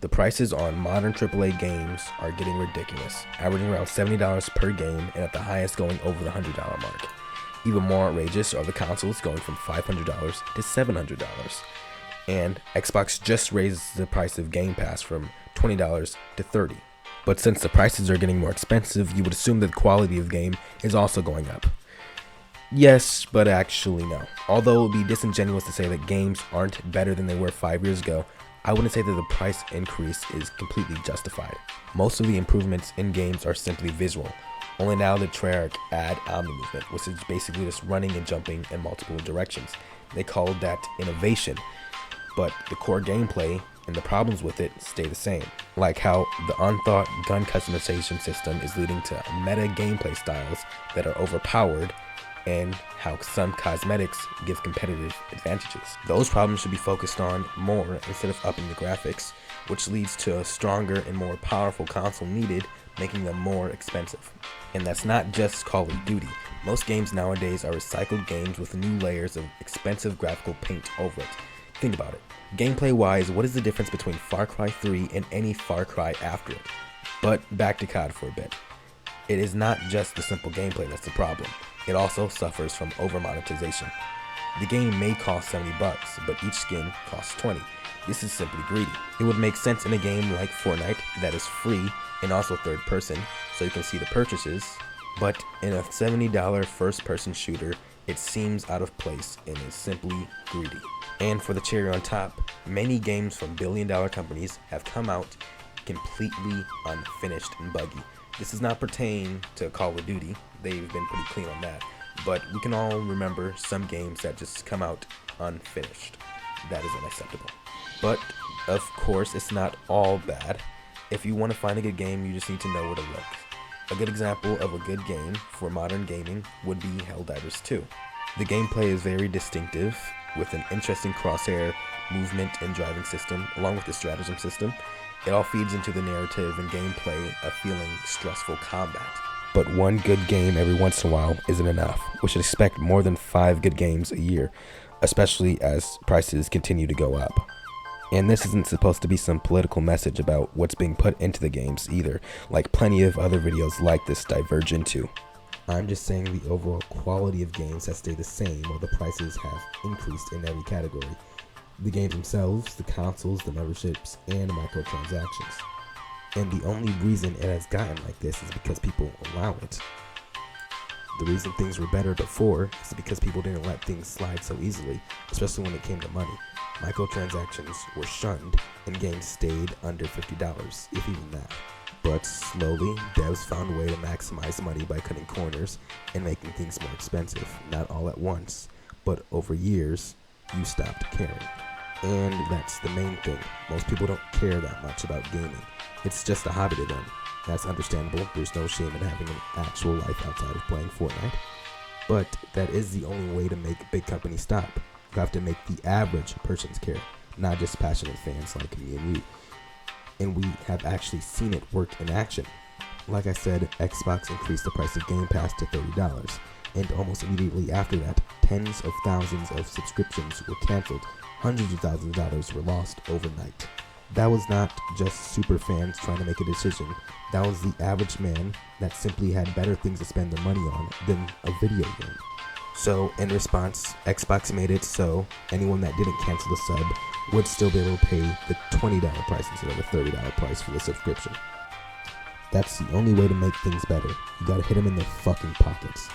The prices on modern AAA games are getting ridiculous, averaging around $70 per game and at the highest going over the $100 mark. Even more outrageous are the consoles going from $500 to $700. And Xbox just raised the price of Game Pass from $20 to $30. But since the prices are getting more expensive, you would assume that the quality of the game is also going up. Yes, but actually no. Although it would be disingenuous to say that games aren't better than they were 5 years ago, I wouldn't say that the price increase is completely justified. Most of the improvements in games are simply visual. Only now the Treyarch add Omni movement, which is basically just running and jumping in multiple directions. They call that innovation, but the core gameplay and the problems with it stay the same. Like how the unthought gun customization system is leading to meta gameplay styles that are overpowered, and how some cosmetics give competitive advantages. Those problems should be focused on more instead of upping the graphics, which leads to a stronger and more powerful console needed, making them more expensive. And that's not just Call of Duty. Most games nowadays are recycled games with new layers of expensive graphical paint over it. Think about it. Gameplay wise, what is the difference between Far Cry 3 and any Far Cry after it? But back to COD for a bit. It is not just the simple gameplay that's the problem. It also suffers from over-monetization. The game may cost $70, but each skin costs $20. This is simply greedy. It would make sense in a game like Fortnite that is free and also third person, so you can see the purchases, but in a $70 first-person shooter, it seems out of place and is simply greedy. And for the cherry on top, many games from billion-dollar companies have come out completely unfinished and buggy. This does not pertain to Call of Duty, they've been pretty clean on that, but we can all remember some games that just come out unfinished. That is unacceptable. But, of course, it's not all bad. If you want to find a good game, you just need to know where to look. A good example of a good game for modern gaming would be Helldivers 2. The gameplay is very distinctive, with an interesting crosshair, movement, and driving system, along with the stratagem system. It all feeds into the narrative and gameplay of feeling stressful combat. But one good game every once in a while isn't enough. We should expect more than 5 good games a year, especially as prices continue to go up. And this isn't supposed to be some political message about what's being put into the games either, like plenty of other videos like this diverge into. I'm just saying the overall quality of games has stayed the same while the prices have increased in every category. The games themselves, the consoles, the memberships, and microtransactions. And the only reason it has gotten like this is because people allow it. The reason things were better before is because people didn't let things slide so easily, especially when it came to money. Microtransactions were shunned and games stayed under $50, if even that. But slowly, devs found a way to maximize money by cutting corners and making things more expensive, not all at once, but over years, you stopped caring. And that's the main thing. Most people don't care that much about gaming. It's just a hobby to them. That's understandable. There's no shame in having an actual life outside of playing Fortnite. But that is the only way to make big companies stop. You have to make the average persons care, not just passionate fans like me and you. And we have actually seen it work in action. Like I said, Xbox increased the price of Game Pass to $30. And almost immediately after that, tens of thousands of subscriptions were canceled. Hundreds of thousands of dollars were lost overnight. That was not just super fans trying to make a decision. That was the average man that simply had better things to spend their money on than a video game. So, in response, Xbox made it so anyone that didn't cancel the sub would still be able to pay the $20 price instead of a $30 price for the subscription. That's the only way to make things better. You gotta hit them in their fucking pockets.